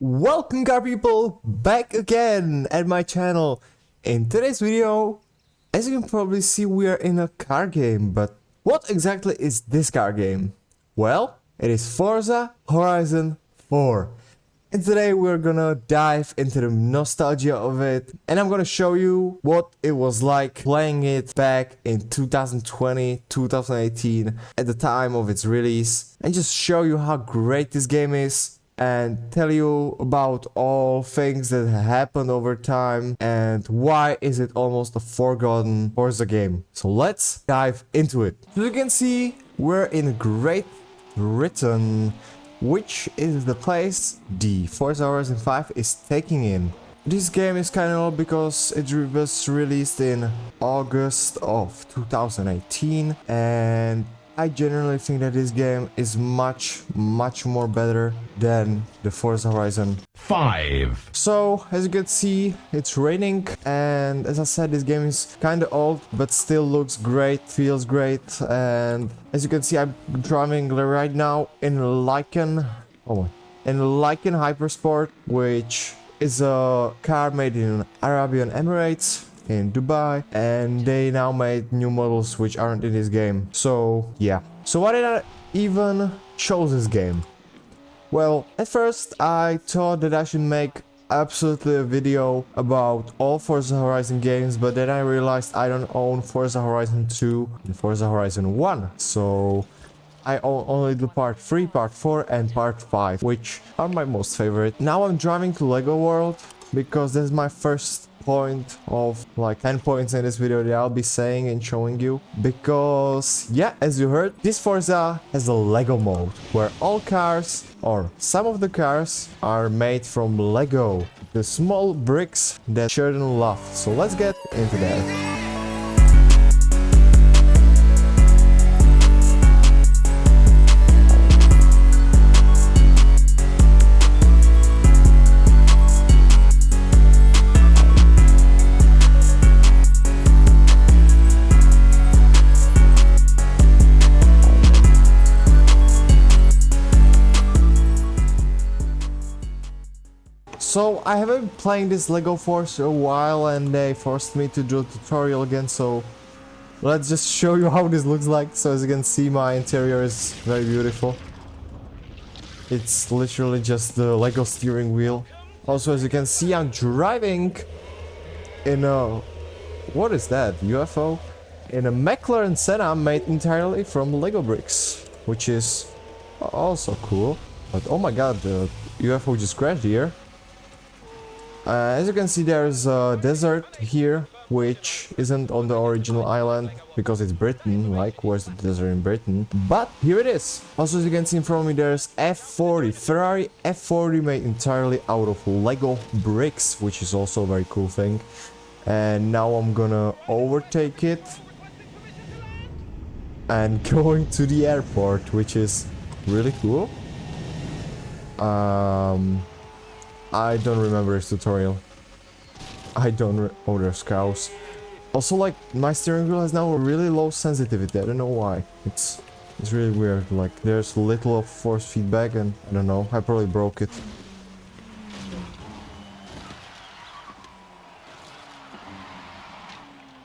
Welcome car people, back again at my channel. In today's video, as you can probably see, we are in a car game, but what exactly is this car game? Well, it is Forza Horizon 4. And today we're gonna dive into the nostalgia of it, and I'm gonna show you what it was like playing it back in 2020, 2018 at the time of its release, and just show you how great this game is and tell you about all things that happened over time and why is it almost a forgotten Forza game. So let's dive into it. As you can see, we're in Great Britain, which is the place the Forza Horizon 5 is taking in. This game is kind of old because it was released in August of 2018, and I generally think that this game is much more better than the Forza Horizon 5. So, as you can see, it's raining, and as I said, this game is kinda old, but still looks great, feels great, and as you can see, I'm driving right now in Lycan Hypersport, which is a car made in Arabian Emirates, in Dubai, and they now made new models which aren't in this game. So yeah. So why did I even chose this game? Well, at first I thought that I should make absolutely a video about all Forza Horizon games, but then I realized I don't own Forza Horizon 2 and Forza Horizon 1. So I own only the part 3, part 4 and part 5, which are my most favorite. Now I'm driving to Lego World because this is my first point of like 10 points in this video that I'll be saying and showing you, because yeah, as you heard, this Forza has a Lego mode where all cars or some of the cars are made from Lego, the small bricks that children love. So let's get into that. So I haven't been playing this Lego Force a while, and they forced me to do a tutorial again, so let's just show you how this looks like. So as you can see, my interior is very beautiful. It's literally just the Lego steering wheel. Also, as you can see, I'm driving in a... what is that? UFO? In a McLaren Senna made entirely from Lego bricks, which is also cool. But oh my god, the UFO just crashed here. As you can see, there's a desert here, which isn't on the original island because it's Britain. Like, where's the desert in Britain? But here it is. Also, as you can see in front of me, there's F40, Ferrari F40 made entirely out of Lego bricks, which is also a very cool thing. And now I'm gonna overtake it and going to the airport, which is really cool. I don't remember this tutorial. I don't oh, there's cows. Also, like, my steering wheel has now a really low sensitivity. I don't know why. It's really weird. Like, there's little of force feedback, and I don't know. I probably broke it.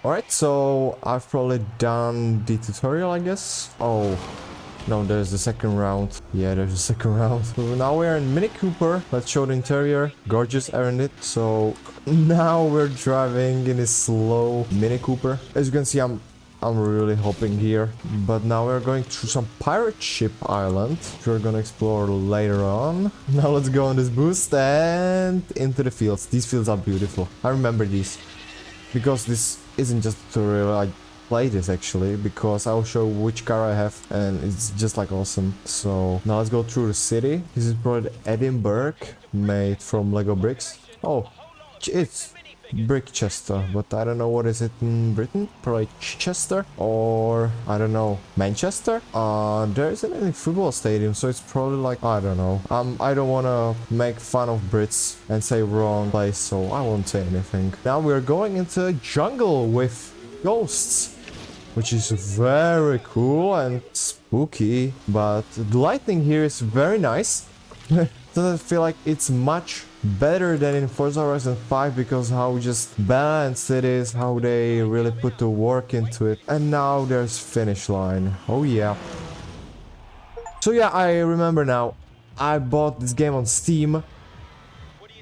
Alright, so I've probably done the tutorial, I guess. Oh. No, there's the second round. Yeah, there's a second round. So now we're in Mini Cooper. Let's show the interior. Gorgeous, aren't it? So now we're driving in this slow Mini Cooper. As you can see, I'm really hopping here. But now we're going through some pirate ship island, which we're gonna explore later on. Now let's go on this boost and into the fields. These fields are beautiful. I remember these because this isn't just a tutorial. I play this actually because I'll show which car I have, and it's just like awesome. So now let's go through the city. This is probably Edinburgh, made from Lego bricks. Oh, it's Brickchester, but I don't know what is it in Britain. Probably Chichester, or I don't know, Manchester. There isn't any football stadium, so it's probably like, I don't know. I don't want to make fun of Brits and say wrong place, so I won't say anything. Now we're going into a jungle with ghosts, which is very cool and spooky, but the lighting here is very nice. Doesn't feel like it's much better than in Forza Horizon 5 because how just balanced it is, how they really put the work into it. And now there's finish line. Oh yeah. So yeah, I remember now. I bought this game on Steam.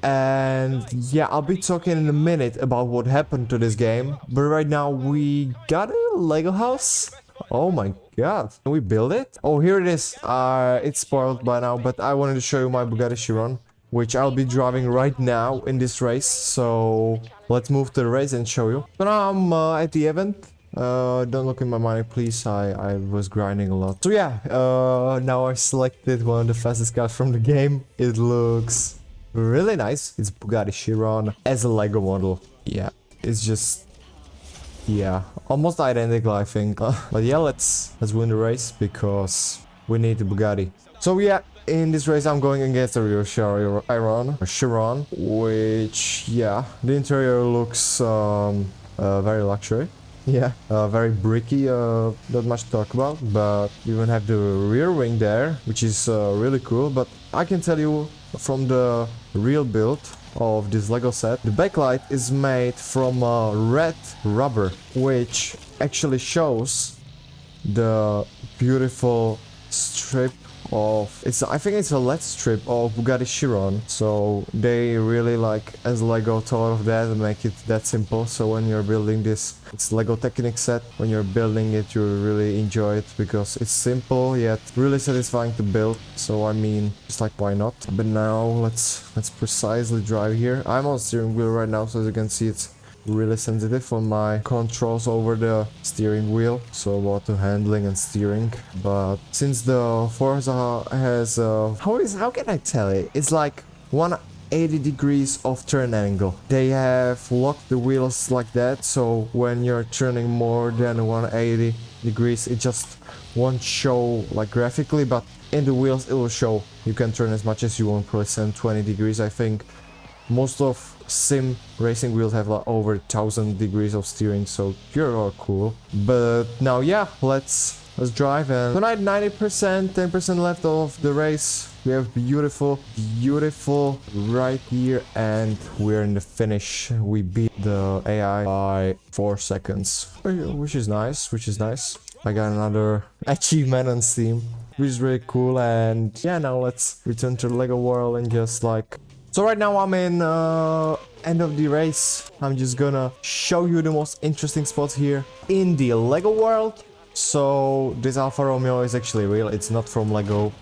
And yeah, I'll be talking in a minute about what happened to this game. But right now we got a Lego house. Oh my god. Can we build it? Oh, here it is. It's spoiled by now, but I wanted to show you my Bugatti Chiron, which I'll be driving right now in this race. So let's move to the race and show you. So now I'm at the event. Don't look in my money, please. I was grinding a lot. So yeah, now I selected one of the fastest cars from the game. It looks really nice. It's Bugatti Chiron as a Lego model. Yeah, it's just, yeah, almost identical, I think. But yeah, let's win the race because we need the Bugatti. So yeah, in this race I'm going against the real Chiron, which, yeah, the interior looks very luxury. Yeah, very bricky, not much to talk about, but we even have the rear wing there, which is really cool. But I can tell you from the real build of this Lego set, the backlight is made from red rubber, which actually shows the beautiful strip of, I think it's a LED strip of Bugatti Chiron. So they really, like, as Lego, thought of that and make it that simple. So when you're building this, it's Lego Technic set, when you're building it, you really enjoy it because it's simple yet really satisfying to build. So I mean, just like, why not? But now let's precisely drive here. I'm on steering wheel right now, so as you can see, it's really sensitive on my controls over the steering wheel, so about the handling and steering. But since the Forza has how can I tell it? It's like 180 degrees of turn angle. They have locked the wheels like that, so when you're turning more than 180 degrees, it just won't show like graphically, but in the wheels it will show. You can turn as much as you want, probably 20 degrees, I think. Most of sim racing wheels have like over 1000 degrees of steering, so you're all cool. But now, yeah, let's drive. And tonight 90%, 10% left of the race. We have beautiful right here, and we're in the finish. We beat the AI by 4 seconds, which is nice. I got another achievement on Steam, which is really cool. And yeah, now let's return to the Lego world and just like. So right now I'm in end of the race. I'm just gonna show you the most interesting spots here in the Lego world. So this Alfa Romeo is actually real. It's not from Lego.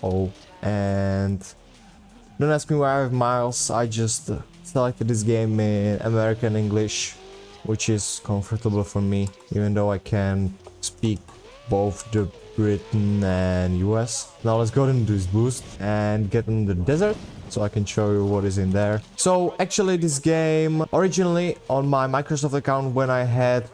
Oh, and don't ask me why I have miles. I just selected this game in American English, which is comfortable for me, even though I can speak both the Britain and US. Now let's go into this boost and get in the desert, so I can show you what is in there. So actually this game originally on my Microsoft account, when I had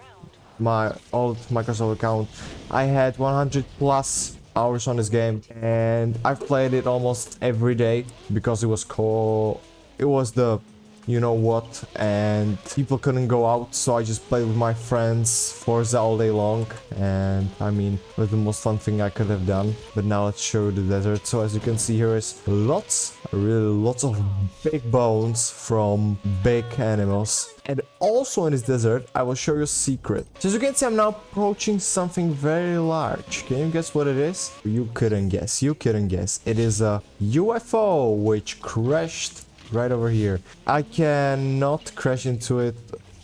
my old Microsoft account, I had 100 plus hours on this game, and I've played it almost every day because it was cool. It was the you know what, and people couldn't go out, so I just played with my friends Forza all day long, and I mean, it was the most fun thing I could have done. But now let's show you the desert. So as you can see, here is really lots of big bones from big animals. And also in this desert, I will show you a secret. So as you can see, I'm now approaching something very large. Can you guess what it is? You couldn't guess. It is a UFO which crashed right over here. I cannot crash into it.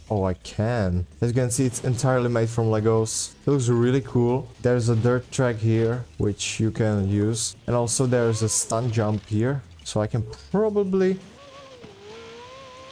Oh, I can. As you can see, it's entirely made from Legos. It looks really cool. There's a dirt track here, which you can use. And also there's a stunt jump here. So I can probably...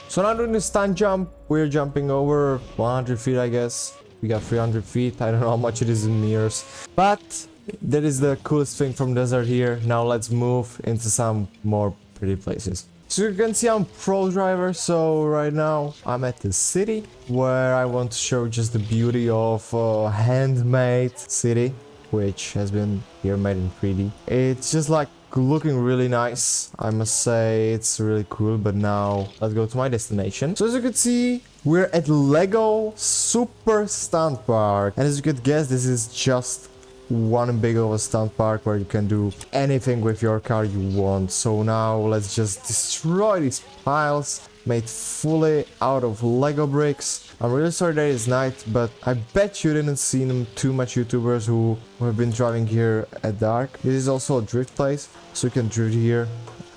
So now doing the stunt jump, we're jumping over 100 feet, I guess. We got 300 feet. I don't know how much it is in meters. But that is the coolest thing from desert here. Now let's move into some more pretty places. So you can see I'm pro driver, so right now I'm at the city where I want to show just the beauty of a handmade city, which has been here made in 3D. It's just like looking really nice, I must say. It's really cool. But now let's go to my destination. So as you can see, we're at Lego Super Stunt Park, and as you could guess, this is just one big of a stunt park where you can do anything with your car you want. So now let's just destroy these piles made fully out of Lego bricks. I'm really sorry that it's night, but I bet you didn't see too much YouTubers who have been driving here at dark. This is also a drift place, so you can drift here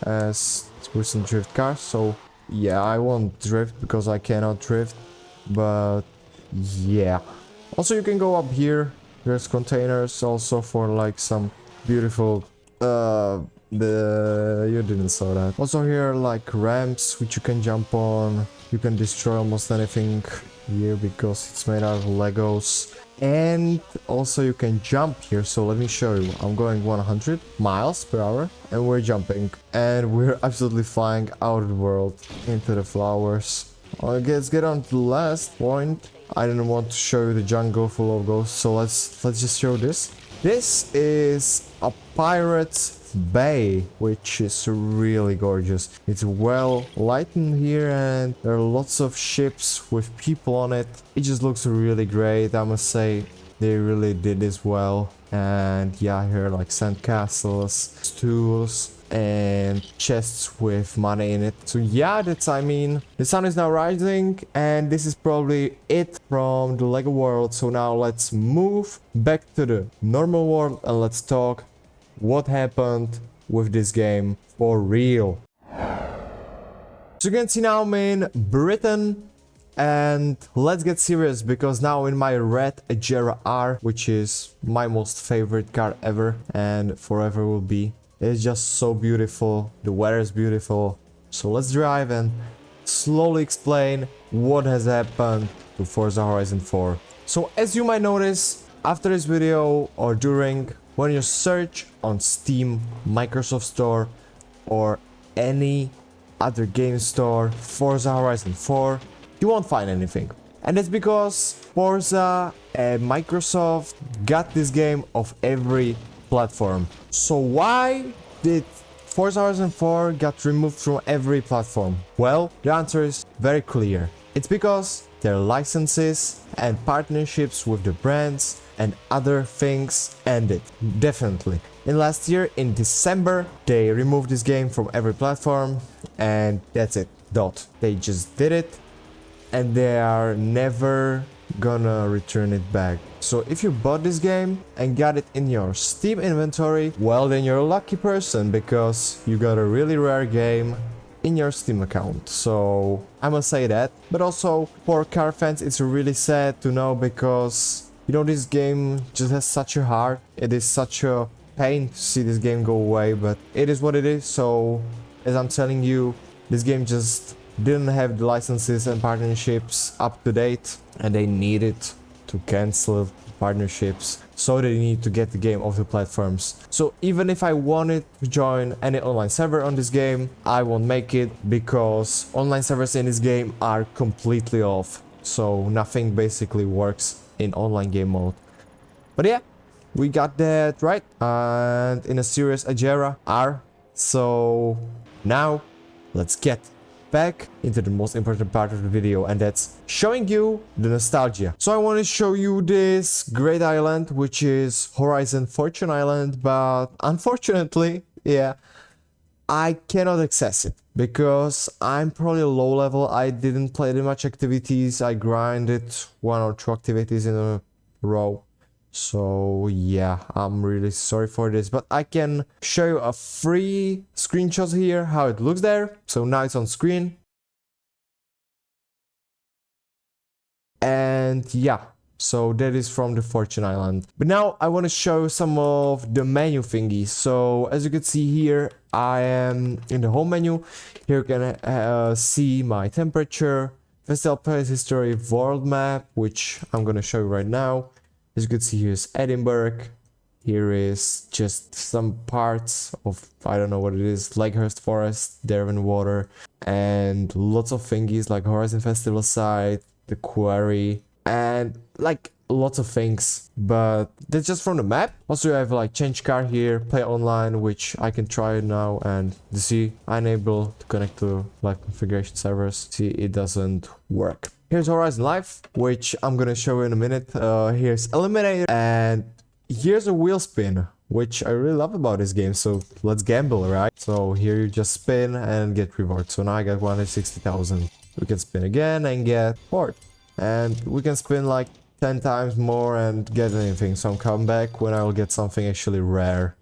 as with some drift cars. So yeah, I won't drift because I cannot drift, but yeah. Also, you can go up here. There's containers also for like some beautiful you didn't saw that. Also here like ramps which you can jump on. You can destroy almost anything here because it's made out of Legos. And also you can jump here, so let me show you. I'm going 100 miles per hour and we're jumping and we're absolutely flying out of the world into the flowers. Let's get on to the last point. I didn't want to show you the jungle full of ghosts, so let's just show this. This is a pirate's bay, which is really gorgeous. It's well lightened here and there are lots of ships with people on it. It just looks really great, I must say. They really did this well. And yeah, here are like sand castles, stools, and chests with money in it. So yeah, I mean, the sun is now rising and this is probably it from the Lego world. So now let's move back to the normal world and let's talk what happened with this game for real. So you can see now I'm in Britain. And let's get serious, because now in my red Agera R, which is my most favorite car ever and forever will be. It's just so beautiful, the weather is beautiful. So let's drive and slowly explain what has happened to Forza Horizon 4. So as you might notice, after this video or during, when you search on Steam, Microsoft Store or any other game store, Forza Horizon 4, you won't find anything. And that's because Forza and Microsoft got this game of every platform. So why did Forza Horizon 4 got removed from every platform? Well, the answer is very clear. It's because their licenses and partnerships with the brands and other things ended. Definitely. In last year, in December, they removed this game from every platform and that's it. Dot. They just did it. And they are never gonna return it back. So if you bought this game and got it in your Steam inventory, well then you're a lucky person, because you got a really rare game in your Steam account. So I must say that. But also for car fans it's really sad to know, because you know this game just has such a heart. It is such a pain to see this game go away, but it is what it is. So as I'm telling you, this game just didn't have the licenses and partnerships up to date, and they needed to cancel partnerships, so they need to get the game off the platforms. So even if I wanted to join any online server on this game, I won't make it, because online servers in this game are completely off. So nothing basically works in online game mode. But yeah, we got that right, and in a serious Agera R. So now let's get back into the most important part of the video, and that's showing you the nostalgia. So I want to show you this great island, which is Horizon Fortune Island, but unfortunately, yeah, I cannot access it because I'm probably low level. I didn't play that much activities. I grinded 1 or 2 activities in a row. So yeah, I'm really sorry for this, but I can show you a free screenshot here, how it looks there. So now it's on screen. And yeah, so that is from the Fortune Island. But now I want to show some of the menu thingies. So as you can see here, I am in the home menu. Here you can see my temperature, festival place history, world map, which I'm gonna show you right now. As you can see, here's Edinburgh. Here is just some parts of, I don't know what it is, Lakehurst Forest, Derwent Water, and lots of thingies like Horizon Festival site, the quarry, and like lots of things. But that's just from the map. Also you have like change car here, play online, which I can try now, and you see unable to connect to live configuration servers. See, it doesn't work. Here's Horizon Live, which I'm gonna show you in a minute. Here's Eliminator, and here's a wheel spin, which I really love about this game. So let's gamble, right? So here you just spin and get reward. So now I got 160,000. We can spin again and get reward. And we can spin like 10 times more and get anything. So I'm coming back when I will get something actually rare.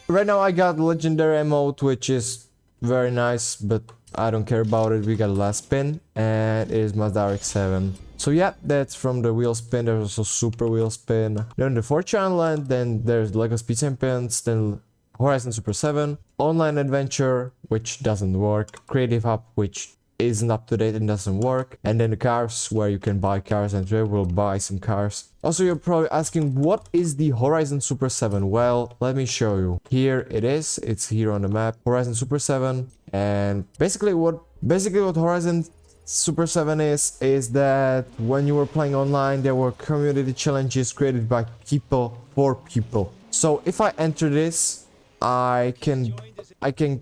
Right now I got legendary emote, which is very nice, but I don't care about it. We got last spin and it is Mazda RX-7. So yeah, that's from the wheel spin. There's also super wheel spin. Then the Forza Island, then there's Lego Speed Champions, then Horizon Super 7, Online Adventure, which doesn't work, Creative Hub, which isn't up to date and doesn't work, and then the cars where you can buy cars, and we will buy some cars. Also, you're probably asking, what is the Horizon Super 7? Well, let me show you. Here it is. It's here on the map, Horizon Super 7. And basically what Horizon Super 7 is that when you were playing online, there were community challenges created by people for people. So if I enter this, I can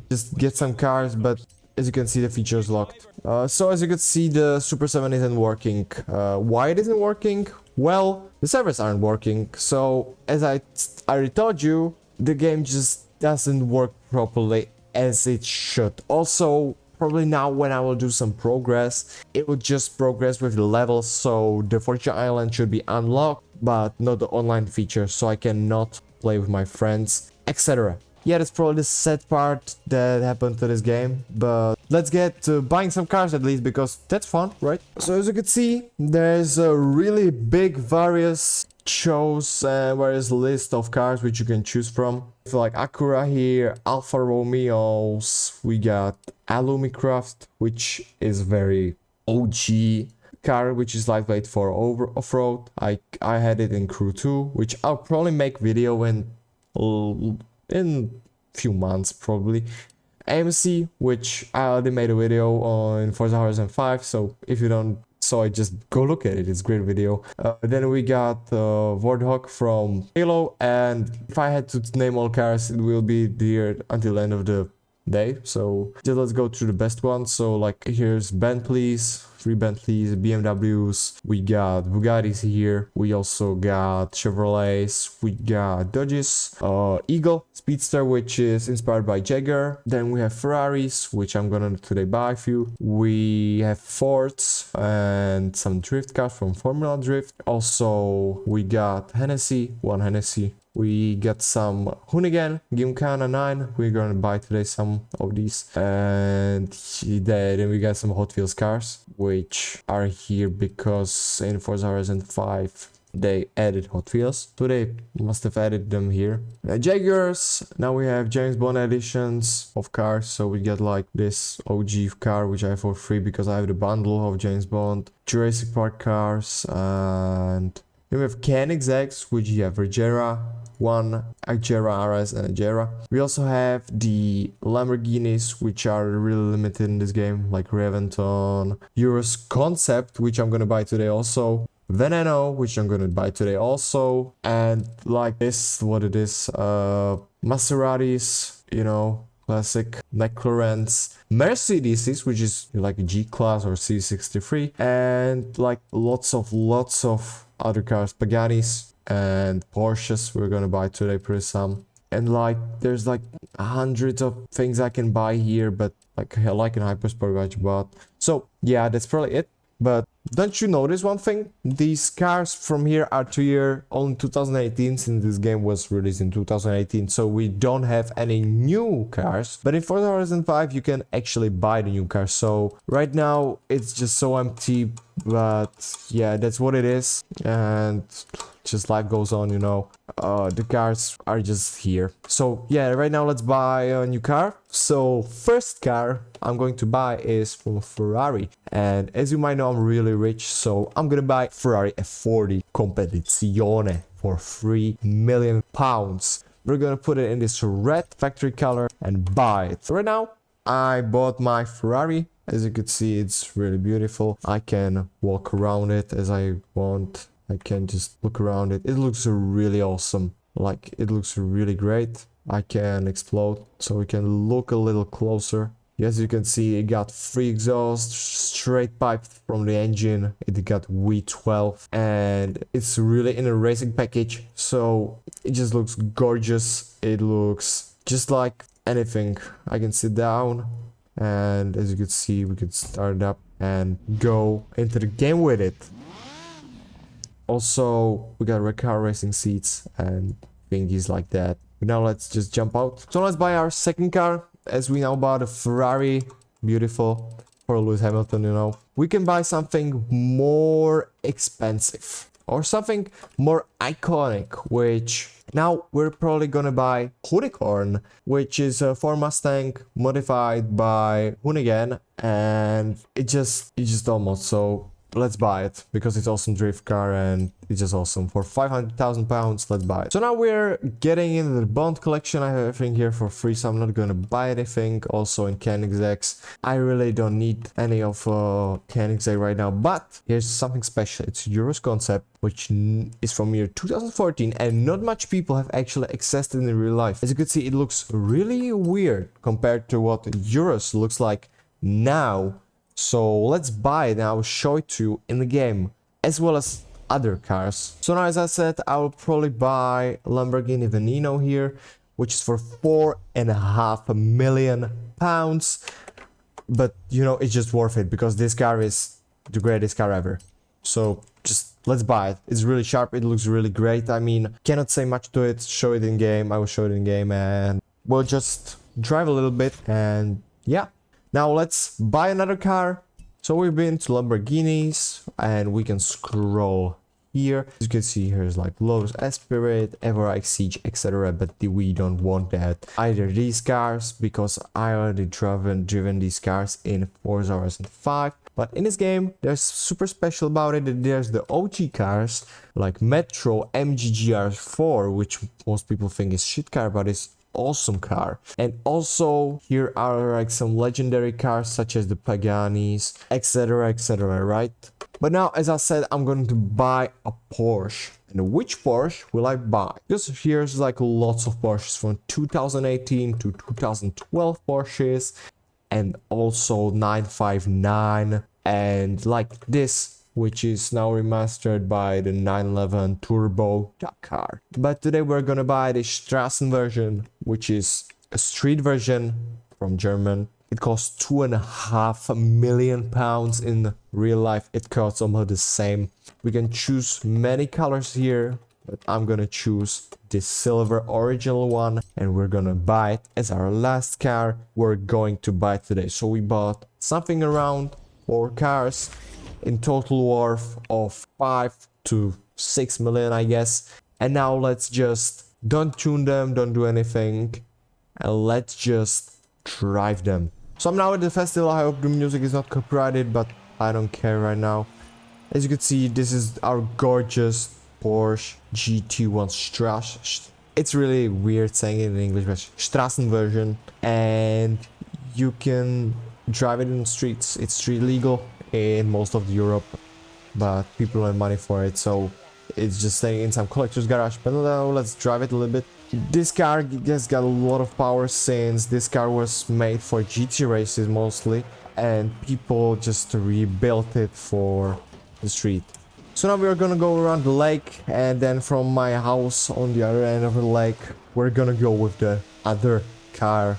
just get some cars, but as you can see, the feature is locked. So as you can see, the Super 7 isn't working. Why it isn't working? Well, the servers aren't working. So as I already told you, the game just doesn't work properly as it should. Also, probably now when I will do some progress, it will just progress with the levels. So the Forza Island should be unlocked, but not the online feature. So I cannot play with my friends, etc. Yeah, that's probably the sad part that happened to this game, but let's get to buying some cars at least, because that's fun, right? So as you can see, there's a really big various various list of cars which you can choose from. So like Acura here, Alfa Romeos, we got Alumicraft, which is very OG car, which is lightweight for off-road. I had it in Crew 2, which I'll probably make video in few months probably. AMC, which I already made a video on Forza Horizon 5, so if you don't saw it, just go look at it, it's a great video. Then we got Warthog from Halo, and if I had to name all cars, it will be here until the end of the day. So just let's go through the best ones. So like here's Bentleys, 3 Bentleys, BMWs, we got Bugattis here, we also got Chevrolets, we got Dodges, Eagle Speedster, which is inspired by Jaguar. Then we have Ferraris, which I'm gonna today buy a few. We have Fords and some drift cars from Formula Drift. Also we got one Hennessy. We got some Hoonigan Gymkhana 9. We're gonna buy today some of these. And then we got some Hot Wheels cars, which are here because in Forza Horizon 5 they added Hot Wheels. So they must have added them here. Jaguars. Now we have James Bond editions of cars. So we get like this OG car, which I have for free because I have the bundle of James Bond. Jurassic Park cars. And then we have Koenigsegg, which you have Regera, one Agera RS and Agera. We also have the Lamborghinis, which are really limited in this game, like Reventon, Eurus Concept, which I'm gonna buy today also, Veneno, which I'm gonna buy today also, and like this, what it is, Maseratis, you know, classic McLarens, Mercedes, which is like a G-Class or C63, and like lots of other cars, Pagani's and Porsches we're gonna buy today, pretty some. And like there's like hundreds of things I can buy here, but like in Hypersport what you bought. So yeah, that's probably it. But don't you notice one thing? These cars from here are only 2018, since this game was released in 2018, so we don't have any new cars. But in Forza Horizon 5 you can actually buy the new cars. So right now it's just so empty, but yeah, that's what it is. And just life goes on, you know. The cars are just here. So yeah, right now let's buy a new car. So first car I'm going to buy is from Ferrari, and as you might know, I'm really rich, so I'm gonna buy Ferrari F40 Competizione for £3 million. We're gonna put it in this red factory color and buy it. So right now I bought my Ferrari. As you can see, it's really beautiful. I can walk around it as I want. I can just look around it. It looks really awesome. Like, it looks really great. I can explode, so we can look a little closer. As you can see, it got free exhaust, straight pipe from the engine. It got V12 and it's really in a racing package. So it just looks gorgeous. It looks just like anything. I can sit down and as you can see, we can start it up and go into the game with it. Also, we got car racing seats and thingies like that. But now let's just jump out. So let's buy our second car. As we now bought a Ferrari, beautiful, for Lewis Hamilton, you know. We can buy something more expensive or something more iconic, which now we're probably gonna buy Unicorn, which is a Ford Mustang modified by Koenigsegg, and it just almost so. Let's buy it because it's awesome drift car and it's just awesome. For 500,000 pounds, let's buy it. So now we're getting into the Bond collection. I have everything here for free, so I'm not gonna buy anything. Also in Koenigsegg, I really don't need any of Koenigsegg right now, but here's something special. It's Euros concept, which is from year 2014 and not much people have actually accessed it in real life. As you can see, it looks really weird compared to what Euros looks like now. So let's buy it and I'll show it to you in the game, as well as other cars. So now, as I said, I will probably buy Lamborghini Veneno here, which is for £4.5 million. But you know, it's just worth it because this car is the greatest car ever. So just let's buy it. It's really sharp. It looks really great. I mean, cannot say much to it. Show it in game. I will show it in game and we'll just drive a little bit and yeah. Now let's buy another car. So we've been to Lamborghinis and we can scroll here. As you can see, here's like Lotus Esprit, Everike Siege, etc. But we don't want that. Either these cars, because I already driven these cars in Forza Horizon 5. But in this game, there's super special about it that there's the OG cars like Metro MGGR4, which most people think is shit car, but it's awesome car. And also here are like some legendary cars such as the Paganis, etc, right? But now, as I said, I'm going to buy a Porsche. And which Porsche will I buy? Because here's like lots of Porsches from 2018 to 2012 Porsches, and also 959 and like this, which is now remastered by the 911 Turbo car. But today we're gonna buy the Straßen version, which is a street version from German. It costs £2.5 million in real life. It costs almost the same. We can choose many colors here, but I'm gonna choose the silver original one and we're gonna buy it as our last car we're going to buy today. So we bought something around 4 cars in total worth of 5 to 6 million, I guess. And now let's just don't tune them, don't do anything, and let's just drive them. So I'm now at the festival. I hope the music is not copyrighted, but I don't care right now. As you can see, this is our gorgeous Porsche GT1 Straße. It's really weird saying it in English, but Straßen version. And you can drive it in the streets. It's street legal in most of Europe, but people earn money for it, so it's just staying in some collector's garage. But now let's drive it a little bit. This car has got a lot of power since this car was made for GT races mostly, and people just rebuilt it for the street. So now we're gonna go around the lake, and then from my house on the other end of the lake, we're gonna go with the other car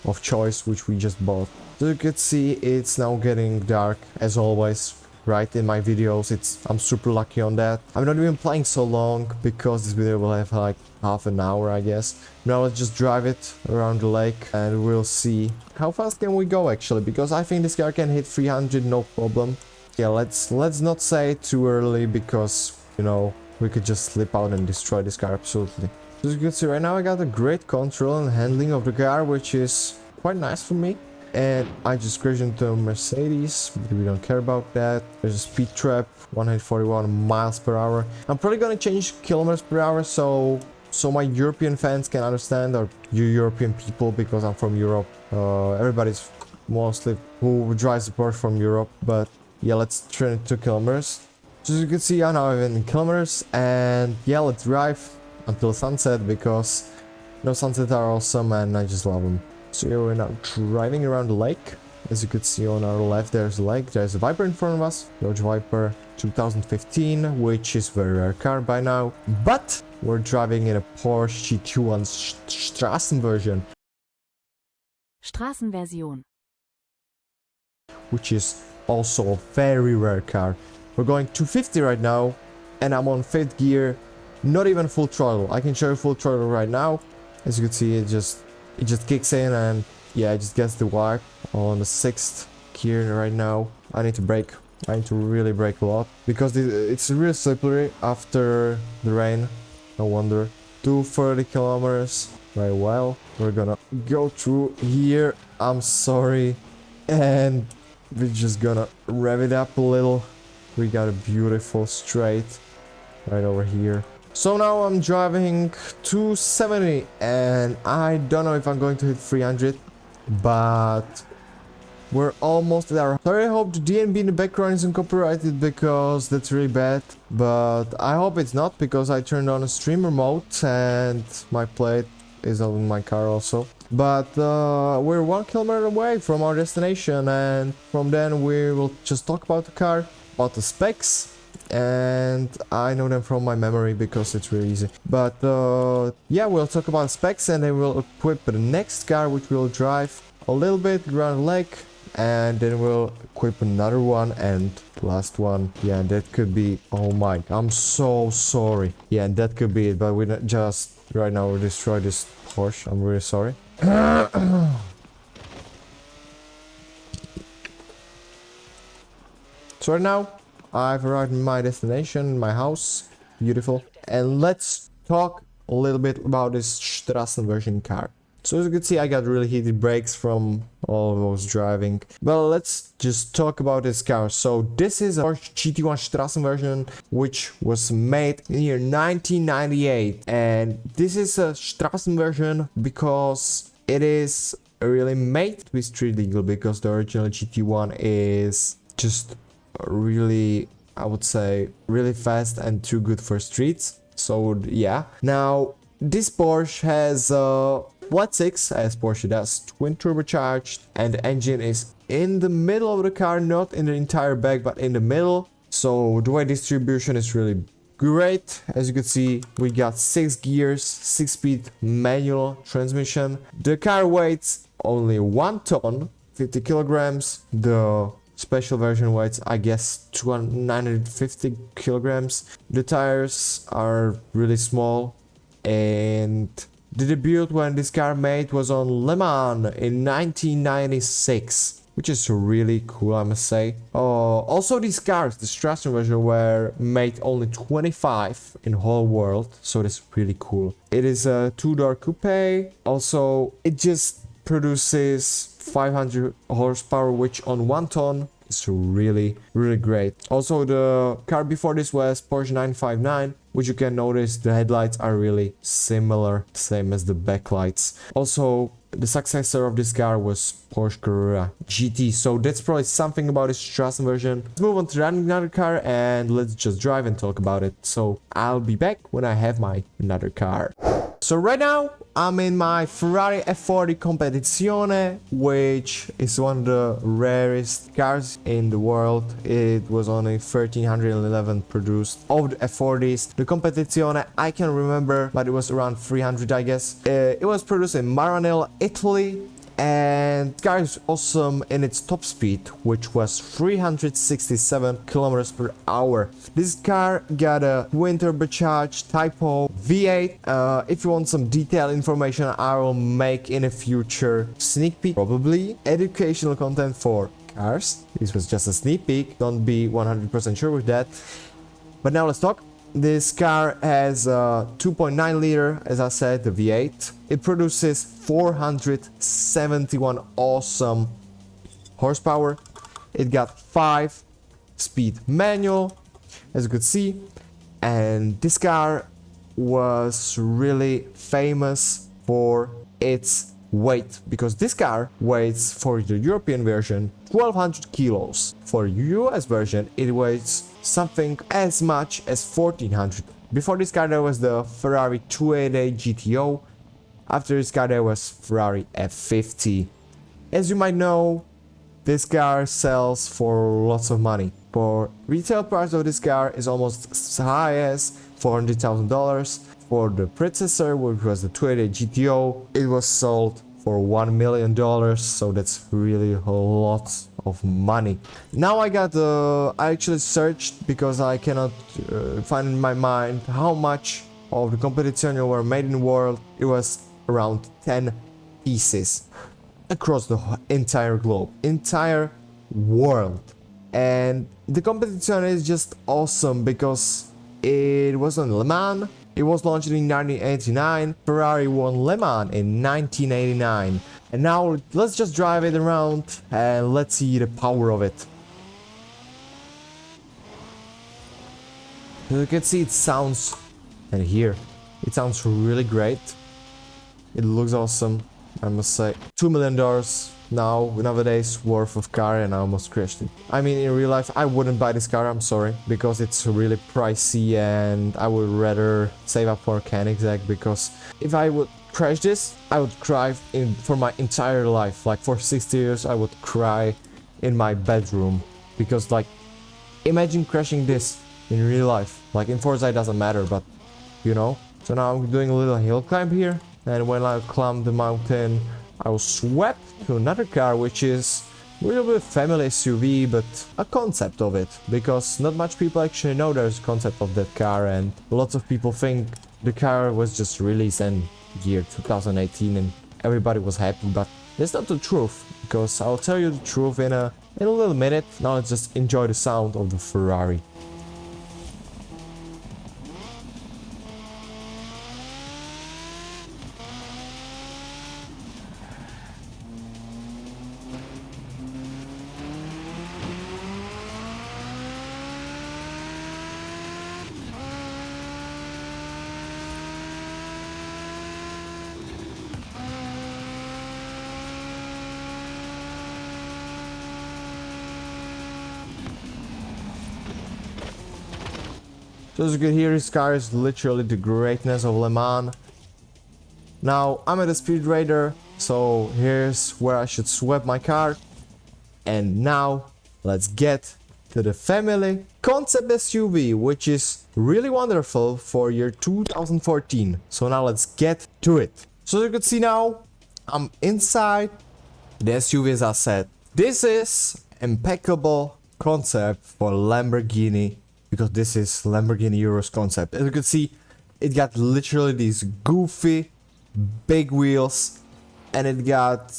of choice which we just bought. So you can see it's now getting dark as always, right? In my videos, I'm super lucky on that. I'm not even playing so long because this video will have like half an hour, I guess. Now let's just drive it around the lake and we'll see how fast can we go actually, because I think this car can hit 300 no problem. Yeah, let's not say it too early because, you know, we could just slip out and destroy this car absolutely. So as you can see right now, I got a great control and handling of the car, which is quite nice for me. And I just crashed into a Mercedes, but we don't care about that. There's a speed trap, 141 miles per hour. I'm probably gonna change kilometers per hour so my European fans can understand, or you European people, because I'm from Europe. Everybody's mostly who drives the Porsche from Europe, but yeah, let's turn it to kilometers. So as you can see, I'm now in kilometers, and yeah, let's drive until sunset because, you know, sunsets are awesome and I just love them. So here we're now driving around the lake. As you could see on our left, there's a lake. There's a Viper in front of us. Dodge Viper 2015, which is a very rare car by now. But we're driving in a Porsche GT1 Straßenversion, Straßenversion. which is also a very rare car. We're going 250 right now, and I'm on 5th gear, not even full throttle. I can show you full throttle right now. As you can see, it just kicks in, and yeah, it just gets the wipe on the 6th gear right now. I need to brake. I need to really brake a lot because it's really slippery after the rain. No wonder. 230 kilometers. Very well. We're gonna go through here. I'm sorry. And we're just gonna rev it up a little. We got a beautiful straight right over here. So now I'm driving 270 and I don't know if I'm going to hit 300, but we're almost there. Sorry, I hope the DNB in the background isn't copyrighted because that's really bad, but I hope it's not because I turned on a streamer mode and my plate is on my car also. But we're 1 kilometer away from our destination, and from then we will just talk about the car, about the specs, and I know them from my memory because it's really easy. But yeah, we'll talk about specs and then we'll equip the next car, which we'll drive a little bit around the lake, and then we'll equip another one, and last one, yeah, that could be, oh my, I'm so sorry. Yeah, that could be it, but we just right now we'll destroy this Porsche. I'm really sorry. So right now I've arrived in my destination, my house, beautiful, and let's talk a little bit about this Straßenversion car. So as you can see, I got really heated brakes from all those driving. Well, let's just talk about this car. So this is a Porsche GT1 Straßenversion, which was made in the year 1998. And this is a Straßenversion because it is really made to be street legal, because the original GT1 is just really, I would say, really fast and too good for streets. So yeah. Now, this Porsche has flat 6, as Porsche does, twin turbocharged, and the engine is in the middle of the car, not in the entire back, but in the middle. So the weight distribution is really great. As you can see, we got 6 gears, 6-speed manual transmission. The car weighs only 1 ton, 50 kilograms. The special version weighs, I guess, 950 kilograms. The tires are really small, and the debut when this car made was on Le Mans in 1996, which is really cool, I must say. Also, these cars, the Straßenversion version, were made only 25 in the whole world, so that's really cool. It is a 2-door coupe. Also, it just produces 500 horsepower, which on 1 ton is really great. Also, the car before this was Porsche 959, which you can notice the headlights are really similar, same as the backlights. Also, the successor of this car was Porsche Carrera GT, so that's probably something about this Straßenversion. Let's move on to another car and let's just drive and talk about it. So I'll be back when I have my another car. So right now I'm in my Ferrari F40 Competizione, which is one of the rarest cars in the world. It was only 1311 produced of the F40s. The Competizione, I can remember, but it was around 300, I guess. It was produced in Maranello, Italy. And the car is awesome in its top speed, which was 367 kilometers per hour. This car got a twin turbocharged Type O V8. If you want some detailed information, I will make in a future sneak peek, probably educational content for cars. This was just a sneak peek, don't be 100% sure with that. But now let's talk. This car has a 2.9 liter, as I said, the V8. It produces 471 awesome horsepower. It got 5-speed manual, as you could see. And this car was really famous for its weight, because this car weighs, for the European version, 1200 kilos. For US version, it weighs something as much as 1400. Before this car there was the Ferrari 288 GTO. After this car there was Ferrari F50. As you might know, this car sells for lots of money. For retail price of this car is almost as high as $400,000. For the predecessor, which was the 288 GTO, it was sold for $1 million, so that's really a lot of money. Now I actually searched because I cannot find in my mind how much of the competition were made in the world. It was around 10 pieces across the entire globe, entire world. And the competition is just awesome because it was on Le Mans. It was launched in 1989. Ferrari won Le Mans in 1989. And now let's just drive it around and let's see the power of it. As you can see, it sounds, and here, it sounds really great. It looks awesome, I must say. $2 million now, nowadays, worth of car, and I almost crashed it. I mean, in real life, I wouldn't buy this car, I'm sorry, because it's really pricey and I would rather save up for Koenigsegg, because if I would crash this, I would cry for my entire life. Like, for 60 years, I would cry in my bedroom, because, like, imagine crashing this in real life. Like, in Forza, it doesn't matter, but, you know. So now I'm doing a little hill climb here, and when I climb the mountain, I was swept to another car, which is a little bit family SUV, but a concept of it, because not much people actually know there's a concept of that car, and lots of people think the car was just released in year 2018 and everybody was happy, but that's not the truth, because I'll tell you the truth in a little minute. Now let's just enjoy the sound of the Ferrari. So as you can hear, this car is literally the greatness of Le Mans. Now, I'm at a speed radar, so here's where I should swap my car. And now, let's get to the family concept SUV, which is really wonderful for year 2014. So now let's get to it. So as you can see now, I'm inside the SUV, as I said. This is impeccable concept for Lamborghini, because this is Lamborghini Urus concept. As you can see, it got literally these goofy big wheels, and it got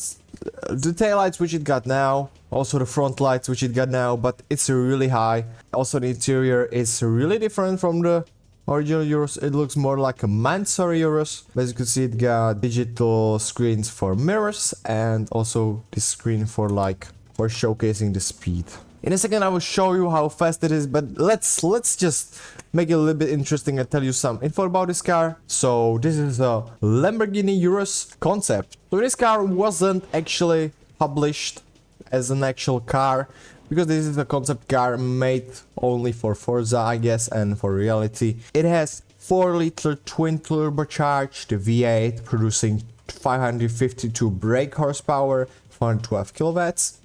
the tail lights which it got now, also the front lights which it got now, but it's really high. Also the interior is really different from the original Urus. It looks more like a Mansory Urus. As you can see, it got digital screens for mirrors and also this screen for showcasing the speed. In a second I will show you how fast it is, but let's just make it a little bit interesting and tell you some info about this car. So this is a Lamborghini Urus concept. So this car wasn't actually published as an actual car, because this is a concept car made only for Forza, I guess, and for reality. It has 4-liter twin turbocharged V8 producing 552 brake horsepower, 412 kilowatts.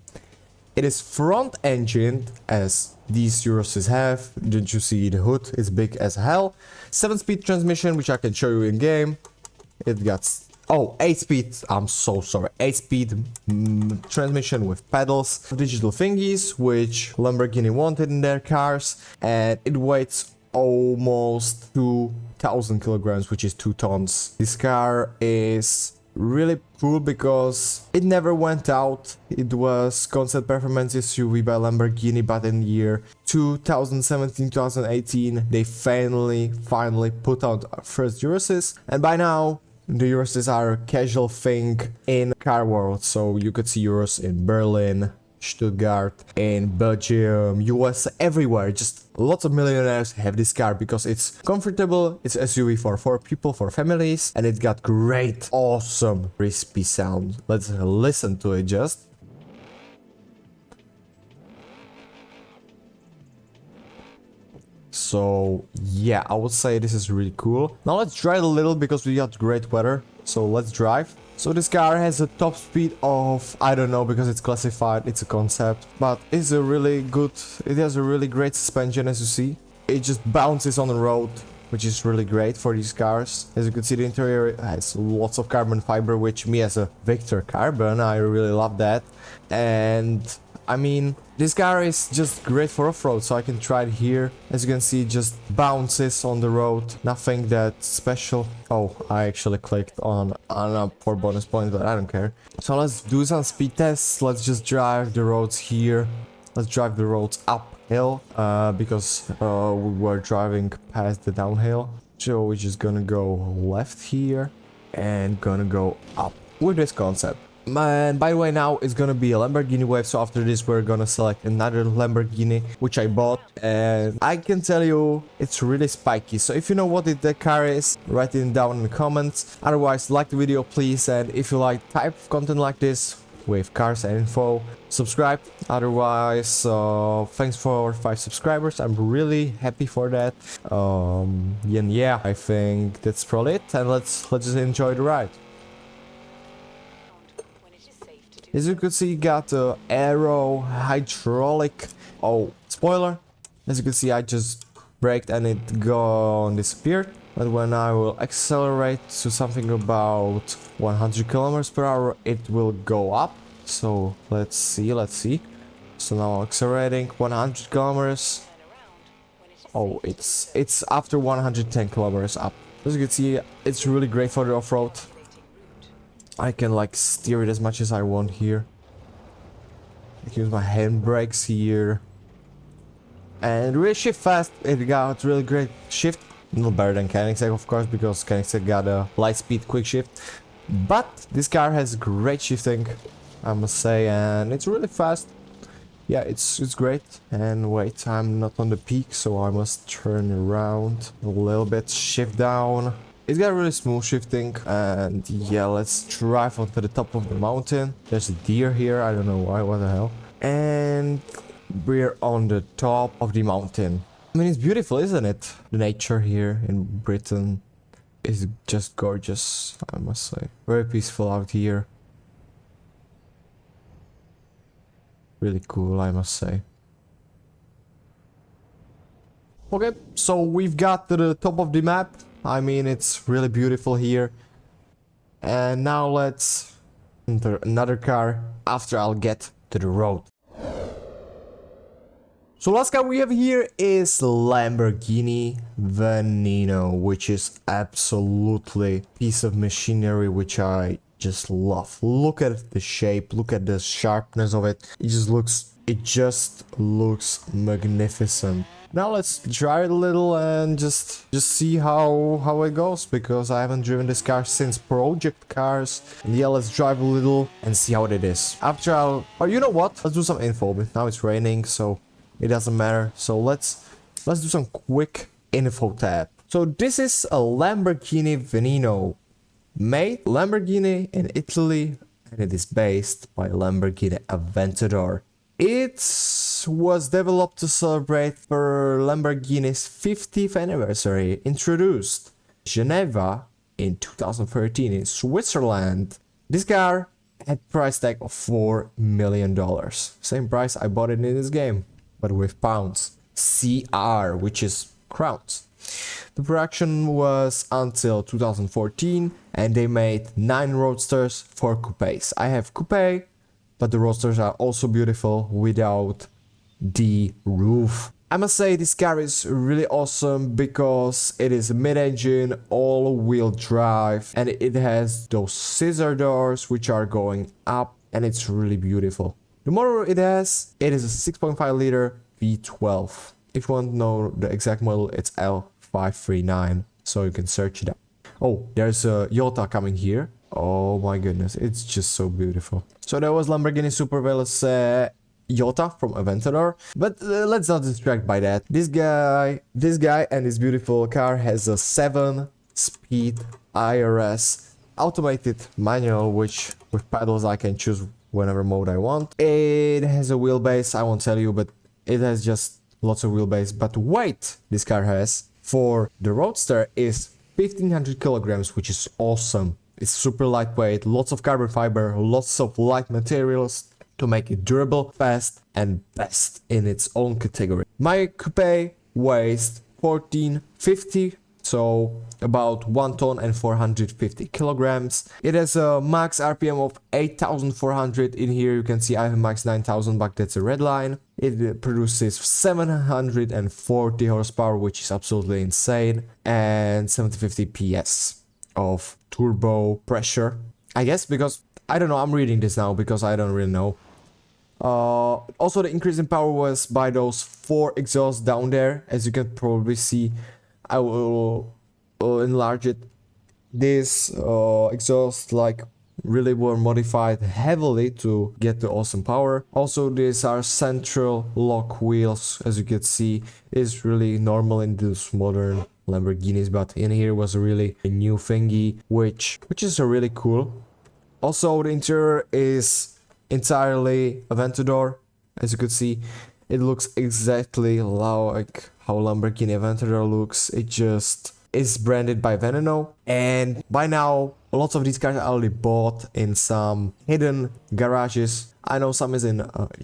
It is front engined, as these Uruses have. Didn't you see the hood? It's big as hell. 7-speed transmission, which I can show you in game. It got 8-speed. I'm so sorry. 8-speed transmission with pedals, digital thingies, which Lamborghini wanted in their cars, and it weighs almost 2,000 kilograms, which is 2 tons. This car is really cool because it never went out. It was concept performance SUV by Lamborghini, but in year 2017-2018 they finally put out first Uruses, and by now the Uruses are a casual thing in car world. So you could see Urus in Berlin, Stuttgart, in Belgium, US, everywhere. Just lots of millionaires have this car because it's comfortable, it's SUV for 4 people, for families, and it got great, awesome, crispy sound. Let's listen to it just. So yeah, I would say this is really cool. Now let's try it a little because we got great weather. So let's drive. So this car has a top speed of, I don't know, because it's classified, it's a concept, but it's a really good, it has a really great suspension, as you see. It just bounces on the road, which is really great for these cars. As you can see, the interior has lots of carbon fiber, which me as a Victor Carbon, I really love that. And I mean, this car is just great for off-road, so I can try it here. As you can see, it just bounces on the road. Nothing that special. Oh, I actually clicked on for bonus points, but I don't care. So let's do some speed tests. Let's just drive the roads here. Let's drive the roads uphill, because we were driving past the downhill. So we're just gonna go left here and gonna go up with this concept. And by the way, now it's gonna be a Lamborghini wave, so after this we're gonna select another Lamborghini, which I bought, and I can tell you it's really spiky. So if you know what the car is, write it down in the comments. Otherwise, like the video please, and if you like type of content like this with cars and info, subscribe. Otherwise, thanks for 5 subscribers, I'm really happy for that. And yeah, I think that's probably it, and let's just enjoy the ride. As you can see, got the aero hydraulic. Oh, spoiler. As you can see, I just braked and it disappeared. But when I will accelerate to something about 100 kilometers per hour, it will go up. So let's see. So now accelerating 100 kilometers. Oh, it's after 110 kilometers up. As you can see, it's really great for the off-road. I can like steer it as much as I want here. I can use my handbrakes here. And really shift fast. It got really great shift. A little better than Koenigsegg, of course, because Koenigsegg got a light speed quick shift. But this car has great shifting, I must say, and it's really fast. Yeah, it's great. And wait, I'm not on the peak, so I must turn around a little bit, shift down. It's got really smooth shifting, and yeah, let's drive onto the top of the mountain. There's a deer here, I don't know why, what the hell. And we're on the top of the mountain. I mean, it's beautiful, isn't it? The nature here in Britain is just gorgeous, I must say. Very peaceful out here. Really cool, I must say. Okay, so we've got to the top of the map. I mean, it's really beautiful here. And now let's enter another car after I'll get to the road. So last car we have here is Lamborghini Veneno, which is absolutely piece of machinery which I just love. Look at the shape, look at the sharpness of it. It just looks magnificent. Now let's drive it a little and just see how it goes, because I haven't driven this car since Project Cars. And yeah, let's drive a little and see how it is. After or you know what? Let's do some info. But now it's raining, so it doesn't matter. So let's do some quick info tab. So this is a Lamborghini Veneno, made Lamborghini in Italy, and it is based by Lamborghini Aventador. It was developed to celebrate for Lamborghini's 50th anniversary, introduced Geneva in 2013 in Switzerland. This car had price tag of $4 million. Same price I bought it in this game, but with pounds. CR, which is crowns. The production was until 2014, and they made 9 roadsters, 4 coupes. I have coupe, but the roadsters are also beautiful without the roof. I must say this car is really awesome because it is mid-engine, all-wheel drive, and it has those scissor doors which are going up, and it's really beautiful. The motor it is a 6.5 liter V12. If you want to know the exact model, it's L539, so you can search it up. Oh, there's a Toyota coming here. Oh my goodness, it's just so beautiful. So that was Lamborghini Super Veloce Toyota from Aventador. But let's not distract by that. This guy and this beautiful car has a 7-speed IRS automated manual, which with pedals I can choose whatever mode I want. It has a wheelbase, I won't tell you, but it has just lots of wheelbase. But weight this car has for the Roadster is 1500 kilograms, which is awesome. It's super lightweight, lots of carbon fiber, lots of light materials to make it durable, fast, and best in its own category. My coupe weighs 1450, so about 1 ton and 450 kilograms. It has a max RPM of 8400. In here you can see I have max 9000, but that's a red line. It produces 740 horsepower, which is absolutely insane, and 750 PS of turbo pressure. I guess, because I don't know, I'm reading this now because I don't really know. Also, the increase in power was by those 4 exhausts down there. As you can probably see, I will enlarge it. These exhausts like really were modified heavily to get the awesome power. Also, these are central lock wheels, as you can see. Is really normal in these modern Lamborghinis, but in here was really a new thingy, which is really cool. Also, the interior is entirely Aventador. As you could see, it looks exactly like how Lamborghini Aventador looks. It just is branded by Veneno, and by now lots of these cars are already bought in some hidden garages. I know some is in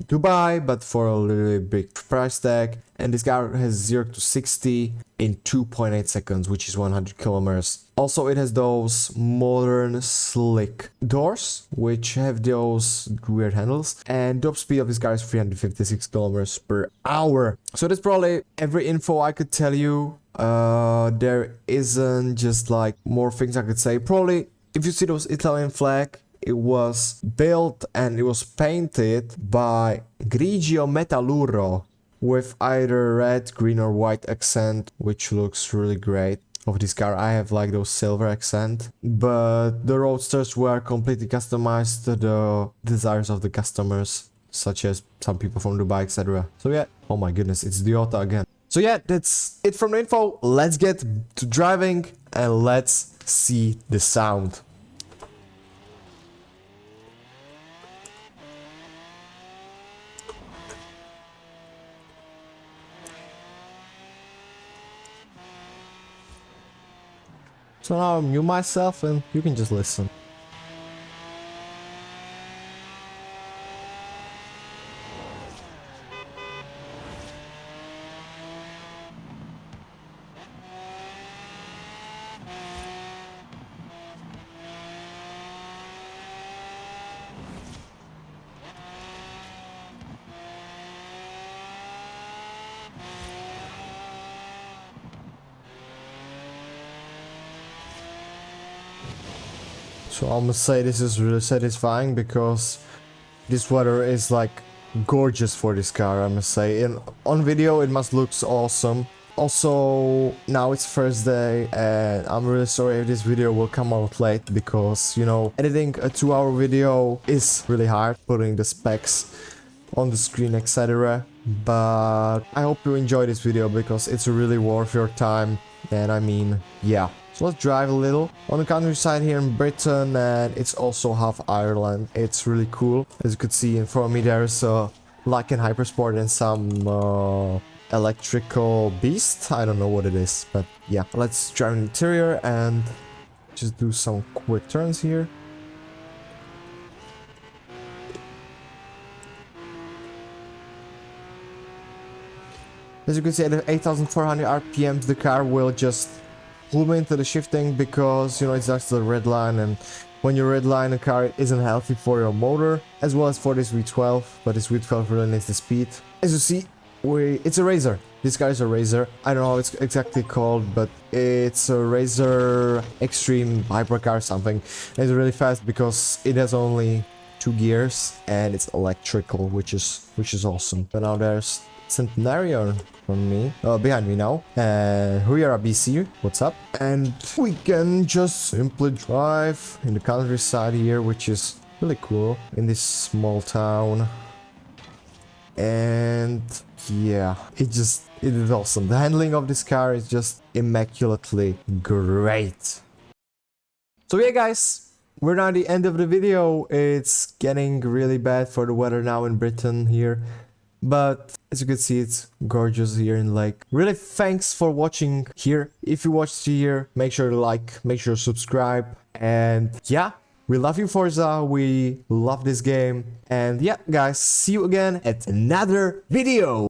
Dubai, but for a really big price tag. And this car has 0 to 60 in 2.8 seconds, which is 100 kilometers. Also, it has those modern slick doors, which have those weird handles. And top speed of this car is 356 kilometers per hour. So that's probably every info I could tell you. There isn't just like more things I could say. Probably if you see those Italian flag, it was built and it was painted by Grigio Metallurro with either red, green or white accent, which looks really great. Of this car, I have like those silver accent, but the roadsters were completely customized to the desires of the customers, such as some people from Dubai, etc. So yeah, oh my goodness, it's Diota again. So yeah, that's it from the info. Let's get to driving and let's see the sound. So now I'm mute myself and you can just listen. So I must say this is really satisfying because this weather is like gorgeous for this car, I must say. On video it must look awesome. Also, now it's Thursday and I'm really sorry if this video will come out late because, you know, editing a 2-hour video is really hard, putting the specs on the screen, etc. But I hope you enjoy this video because it's really worth your time. And I mean, yeah. So let's drive a little on the countryside here in Britain, and it's also half Ireland. It's really cool. As you could see in front of me, there's like in Hypersport and some electrical beast. I don't know what it is, but yeah. Let's drive in the interior and just do some quick turns here. As you can see, at 8400 RPMs, the car will just pull me into the shifting because, you know, it's just the red line, and when you redline a car, it isn't healthy for your motor as well as for this V12, but this V12 really needs the speed. As you see, it's a Razor. This car is a Razor. I don't know how it's exactly called, but it's a Razor Extreme Hypercar or something. It's really fast because it has only 2 gears and it's electrical, which is awesome. But now there's Centenario from me, behind me now, and here are BC, what's up? And we can just simply drive in the countryside here, which is really cool in this small town. And yeah, it is awesome. The handling of this car is just immaculately great. So yeah guys, we're now at the end of the video. It's getting really bad for the weather now in Britain here. but as you can see, it's gorgeous here in lake. Really thanks for watching here. If you watched here, make sure to like, make sure to subscribe, and yeah, we love you, Forza, we love this game, and yeah guys, see you again at another video.